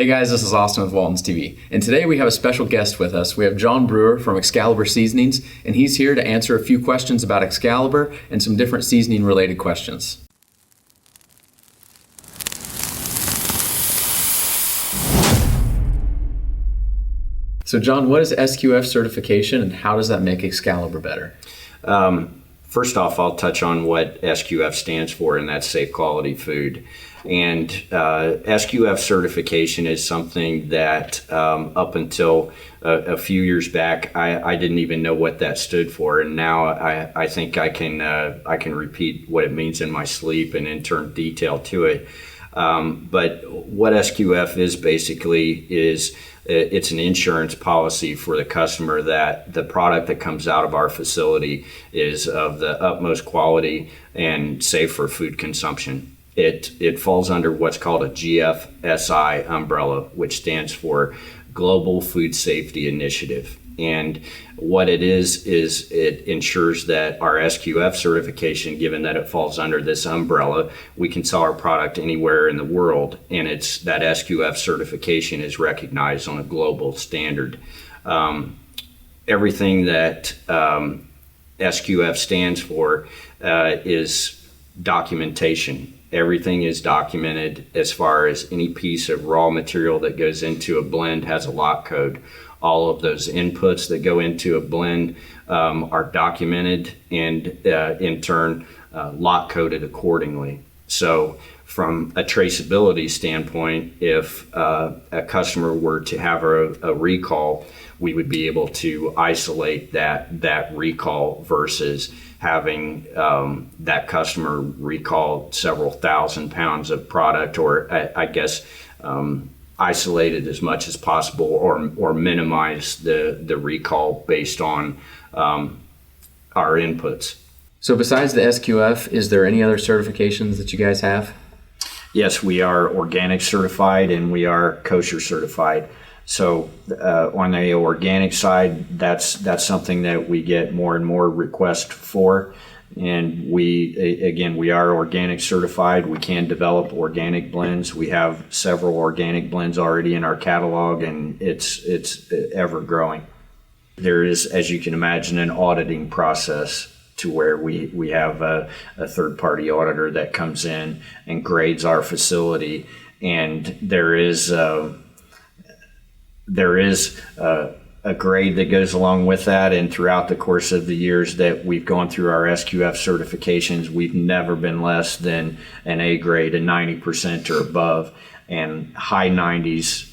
Hey guys, this is Austin with Walton's TV, and today we have a special guest with us. We have John Brewer from Excalibur Seasonings, and he's here to answer a few questions about Excalibur and some different seasoning related questions. So John, what is SQF certification and how does that make Excalibur better? First off, I'll touch on what SQF stands for, and that's Safe Quality Food. And SQF certification is something that up until a few years back, I didn't even know what that stood for. And now I think I can repeat what it means in my sleep and in turn detail to it. But what SQF is basically is it's an insurance policy for the customer that the product that comes out of our facility is of the utmost quality and safe for food consumption. It falls under what's called a GFSI umbrella, which stands for Global Food Safety Initiative. And what it is it ensures that our SQF certification, given that it falls under this umbrella, we can sell our product anywhere in the world, and it's that SQF certification is recognized on a global standard. Everything that SQF stands for is documentation. Everything is documented as far as any piece of raw material that goes into a blend has a lot code. All of those inputs that go into a blend are documented and in turn lot coded accordingly. So from a traceability standpoint, if a customer were to have a recall, we would be able to isolate that recall versus having that customer recall several thousand pounds of product, or I guess isolate it as much as possible, or minimize the recall based on our inputs. So besides the SQF, is there any other certifications that you guys have? Yes, we are organic certified and we are kosher certified. So on the organic side, that's something that we get more and more requests for. And we are organic certified. We can develop organic blends. We have several organic blends already in our catalog, and it's ever growing. There is, as you can imagine, an auditing process to where we have a third-party auditor that comes in and grades our facility, and there is a grade that goes along with that. And throughout the course of the years that we've gone through our SQF certifications, we've never been less than an A grade, a 90% or above, and high 90s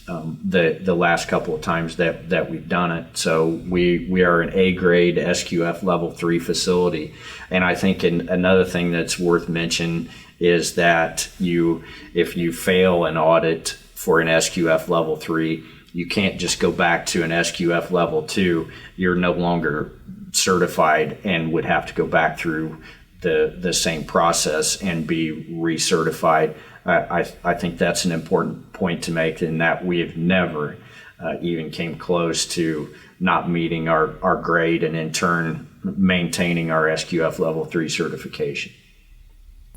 the last couple of times that we've done it. So we are an A grade SQF Level 3 facility. And I think another thing that's worth mentioning is that if you fail an audit for an SQF Level 3, you can't just go back to an SQF Level 2. You're no longer certified and would have to go back through the same process and be recertified. I think that's an important point to make, in that we have never even came close to not meeting our grade and in turn maintaining our SQF Level 3 certification.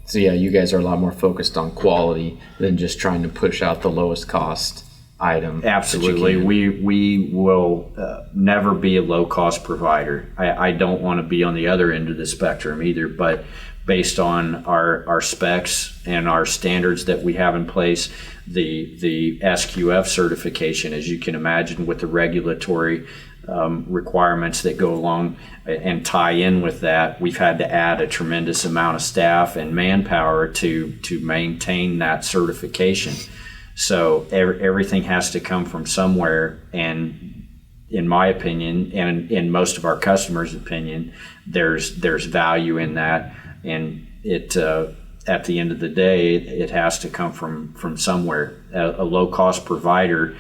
So yeah, you guys are a lot more focused on quality than just trying to push out the lowest cost item. Absolutely. We will never be a low-cost provider. I don't want to be on the other end of the spectrum either, but based on our specs and our standards that we have in place, the SQF certification, as you can imagine, with the regulatory requirements that go along and tie in with that, we've had to add a tremendous amount of staff and manpower to maintain that certification. So everything has to come from somewhere, and in my opinion, and in most of our customers' opinion, there's value in that, and it at the end of the day, it has to come from somewhere. A low-cost provider,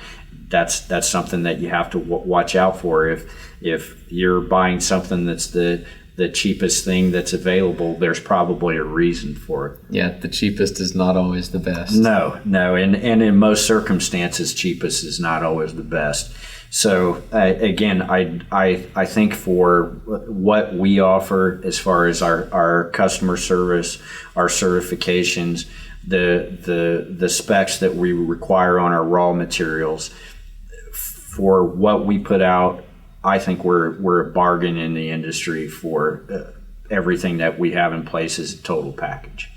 that's something that you have to watch out for. If you're buying something that's the cheapest thing that's available, there's probably a reason for it. Yeah, the cheapest is not always the best. No, and in most circumstances, cheapest is not always the best. So again, I think for what we offer as far as our customer service, our certifications, the specs that we require on our raw materials. For what we put out, I think we're a bargain in the industry for everything that we have in place as a total package.